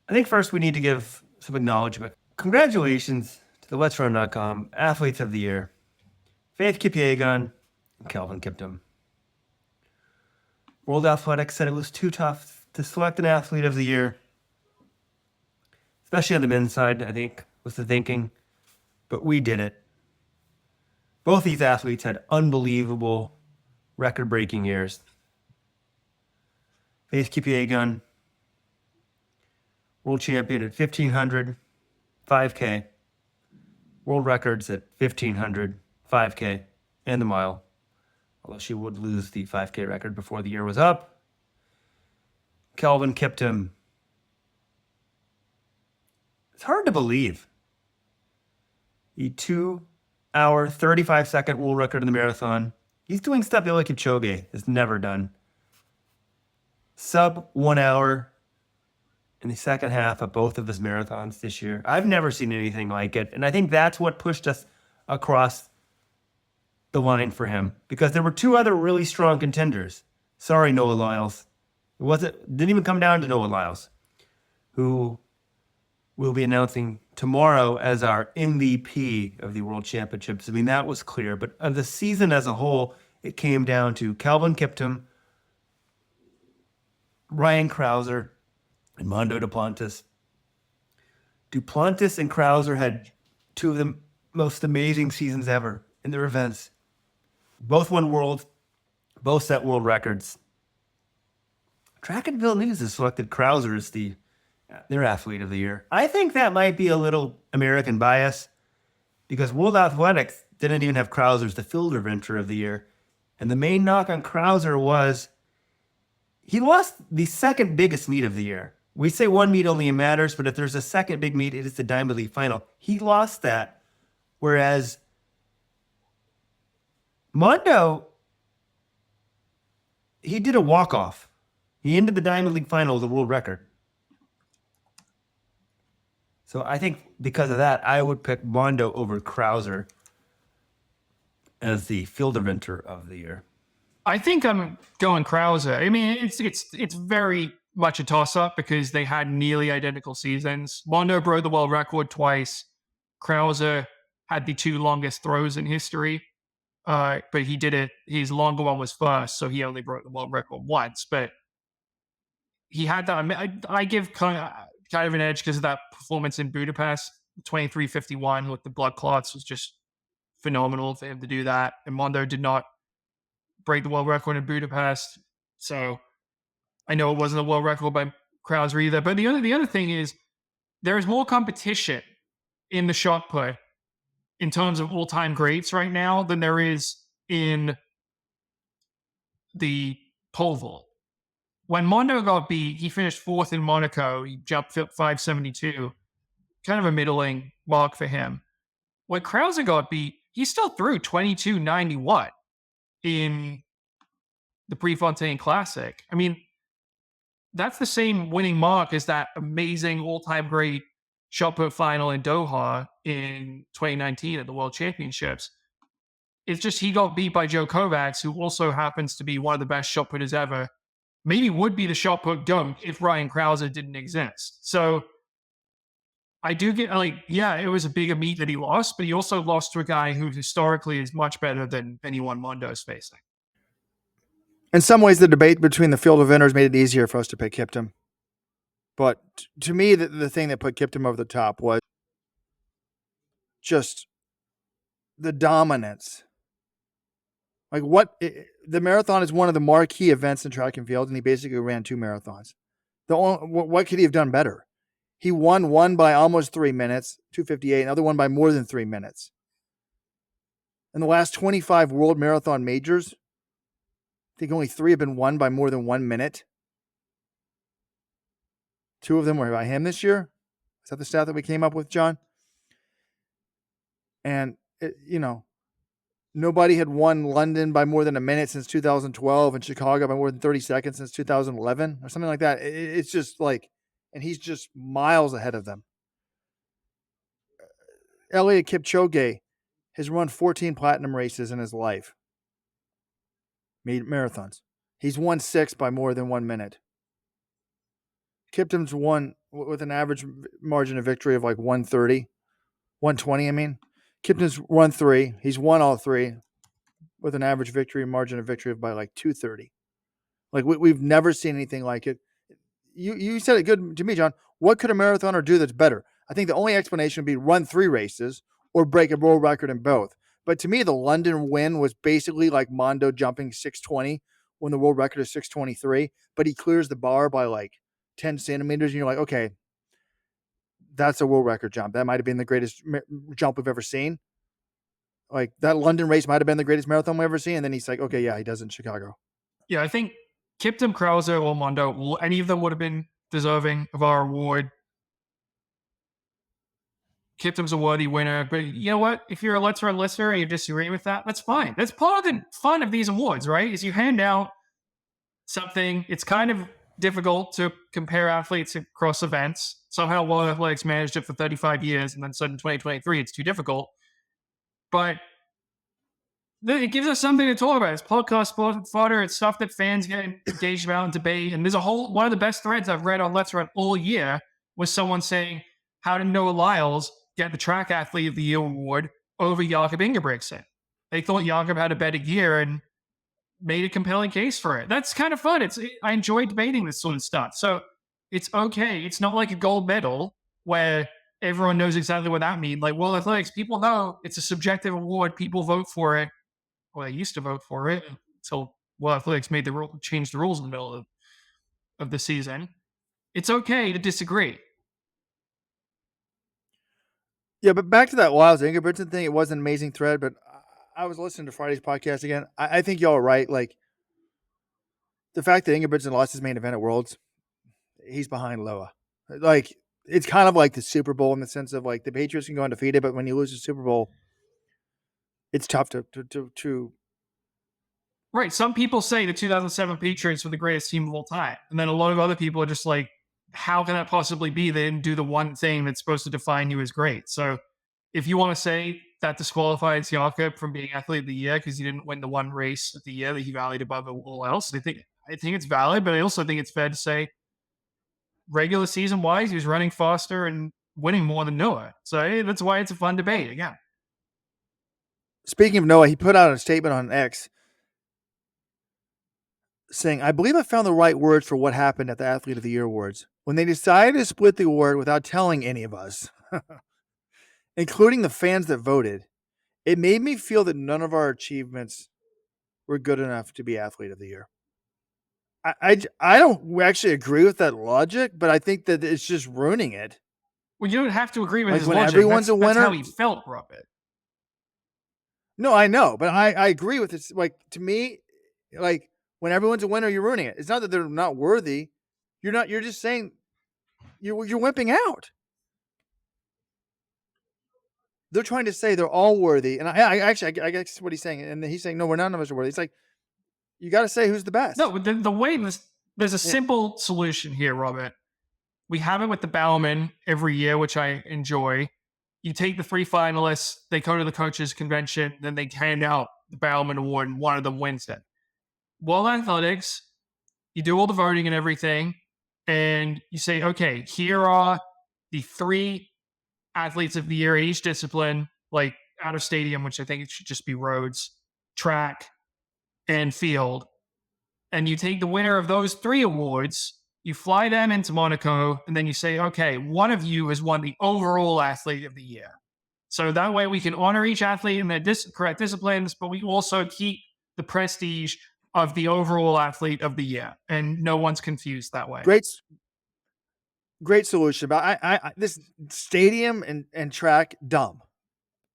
I think first we need to give some acknowledgement. Congratulations to the Let'sRun.com Athletes of the Year, Faith Kipyegon and Kelvin Kiptum. World Athletics said it was too tough to select an Athlete of the Year, especially on the men's side, I think, was the thinking. But we did it. Both these athletes had unbelievable, record-breaking years. Faith Kipyegon, world champion at 1500, 5K. World records at 1500, 5K, and the mile. Although she would lose the 5K record before the year was up. Kelvin Kiptum. It's hard to believe. The 2 hour, 35-second world record in the marathon. He's doing stuff Eliud Kipchoge has never done. Sub 1 hour in the second half of both of his marathons this year. I've never seen anything like it. And I think that's what pushed us across the line for him. Because there were two other really strong contenders. Sorry, Noah Lyles. Didn't even come down to Noah Lyles, who we'll be announcing tomorrow as our MVP of the World Championships. I mean, that was clear. But of the season as a whole, it came down to Kelvin Kiptum, Ryan Crouser, and Mondo Duplantis. Duplantis and Crouser had two of the most amazing seasons ever in their events. Both won worlds, both set world records. Track and Field News has selected Crouser as their Athlete of the Year. I think that might be a little American bias because World Athletics didn't even have Crouser as the field eventer of the year. And the main knock on Crouser was he lost the second biggest meet of the year. We say one meet only matters, but if there's a second big meet, it is the Diamond League final. He lost that, whereas Mondo, he did a walk-off. He ended the Diamond League final with a world record. So I think because of that, I would pick Mondo over Crouser as the field eventer of the year. I think I'm going Crouser. I mean, it's very much a toss-up because they had nearly identical seasons. Mondo broke the world record twice. Crouser had the two longest throws in history, but he did it. His longer one was first, so he only broke the world record once. But he had that. I give kind of an edge because of that performance in Budapest, 23:51 with the blood clots was just phenomenal for him to do that. And Mondo did not break the world record in Budapest, so I know it wasn't a world record by Crouser either. But the other thing is there is more competition in the shot put in terms of all-time greats right now than there is in the pole vault. When Mondo got beat, he finished fourth in Monaco. He jumped 572, kind of a middling mark for him. When Crouser got beat, he still threw 22.91 in the Prefontaine Classic. I mean, that's the same winning mark as that amazing all-time great shot put final in Doha in 2019 at the World Championships. It's just he got beat by Joe Kovacs, who also happens to be one of the best shot putters ever. Maybe would be the shot put GOAT if Ryan Crouser didn't exist. So I do get it was a bigger meet that he lost, but he also lost to a guy who historically is much better than anyone Mondo's facing. In some ways, the debate between the field eventers made it easier for us to pick Kiptum. But to me, the thing that put Kiptum over the top was just the dominance. The marathon is one of the marquee events in track and field, and he basically ran two marathons. What could he have done better? He won one by almost 3 minutes, 2:58, another one by more than 3 minutes. In the last 25 world marathon majors, I think only 3 have been won by more than 1 minute. 2 of them were by him this year. Is that the stat that we came up with, John? And, nobody had won London by more than a minute since 2012 and Chicago by more than 30 seconds since 2011 or something like that. It's just and he's just miles ahead of them. Eliud Kipchoge has run 14 platinum races in his life. Made marathons. He's won 6 by more than 1 minute. Kiptum's won with an average margin of victory of like 130, 120. I mean, Kiptum's won 3. He's won all 3 with an average victory margin of victory of by like 230. Like we've never seen anything like it. You said it good to me, John. What could a marathoner do that's better? I think the only explanation would be run 3 races or break a world record in both. But to me, the London win was basically like Mondo jumping 620 when the world record is 623, but he clears the bar by like 10 centimeters. And you're like, okay, that's a world record jump. That might have been the greatest jump we've ever seen. Like that London race might have been the greatest marathon we've ever seen. And then he's like, okay, yeah, he does it in Chicago. Yeah, I think Kiptum, Crouser, or Mondo, any of them would have been deserving of our award. Kiptum's a worthy winner, but you know what? If you're a Let's Run listener and you disagree with that, that's fine. That's part of the fun of these awards, right? Is you hand out something. It's kind of difficult to compare athletes across events. Somehow World Athletics managed it for 35 years, and then suddenly in 2023, it's too difficult. But it gives us something to talk about. It's podcast fodder. It's stuff that fans get engaged about and debate. And there's one of the best threads I've read on Let's Run all year was someone saying, how did Noah Lyles get the Track Athlete of the Year award over Jakob Ingebrigtsen? They thought Jakob had a better year and made a compelling case for it. That's kind of fun. I enjoy debating this sort of stuff. So it's okay. It's not like a gold medal where everyone knows exactly what that means. Like World Athletics, people know it's a subjective award. People vote for it. Well, they used to vote for it until World Athletics made changed the rules in the middle of the season. It's okay to disagree. Yeah, but back to that Lyles Ingebrigtsen thing, it was an amazing thread, but I was listening to Friday's podcast again. I think y'all are right. Like, the fact that Ingebrigtsen lost his main event at Worlds, he's behind Loa. Like, it's kind of like the Super Bowl in the sense of, like, the Patriots can go undefeated, but when you lose the Super Bowl, it's tough to Right. Some people say the 2007 Patriots were the greatest team of all time. And then a lot of other people are just like, how can that possibly be? They didn't do the one thing that's supposed to define you as great. So if you want to say that disqualifies Jakob from being Athlete of the Year because he didn't win the one race of the year that he valued above all else, I think it's valid, but I also think it's fair to say regular season wise, he was running faster and winning more than Noah. So that's why it's a fun debate again. Speaking of Noah, he put out a statement on X saying, I believe I found the right words for what happened at the Athlete of the Year Awards. When they decided to split the award without telling any of us, including the fans that voted, it made me feel that none of our achievements were good enough to be Athlete of the Year. I don't actually agree with that logic, but I think that it's just ruining it. Well, you don't have to agree with Like his when logic. everyone's a winner. That's how he felt, Robert. No, I know, but I agree with this. Like, to me, like, when everyone's a winner, you're ruining it. It's not that they're not worthy. You're just saying you're wimping out. They're trying to say they're all worthy. And I guess what he's saying. And he's saying, no, we're none of us are worthy. It's like, you got to say who's the best. No, the way there's a simple solution here, Robert. We have it with the Bowerman every year, which I enjoy. You take the 3 finalists, they go to the coaches' convention, then they hand out the Bowerman Award, and one of them wins it. World Athletics, you do all the voting and everything, and you say, okay, here are the 3 athletes of the year in each discipline, like out of stadium, which I think it should just be roads, track, and field. And you take the winner of those 3 awards, you fly them into Monaco, and then you say, okay, one of you has won the overall Athlete of the Year. So that way we can honor each athlete in their correct disciplines, but we also keep the prestige of the overall Athlete of the Year, and no one's confused that way. Great solution. But I this stadium and track, dumb.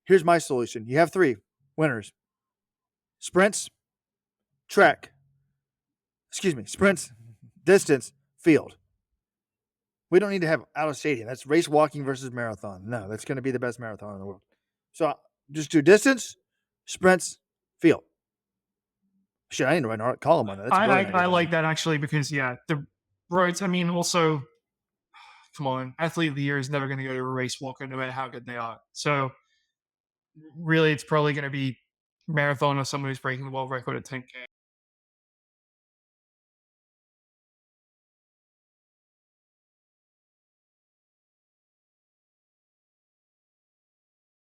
Here's my solution. You have 3 winners. Sprints, distance, field. We don't need to have out of stadium. That's race walking versus marathon. No, that's going to be the best marathon in the world. So just do distance, sprints, field. Shit, I need to write a column on that. That's I like that actually because, yeah, the roads, I mean, also, come on, Athlete of the Year is never going to go to a race walker no matter how good they are. So really, it's probably going to be marathon or someone who's breaking the world record at 10K.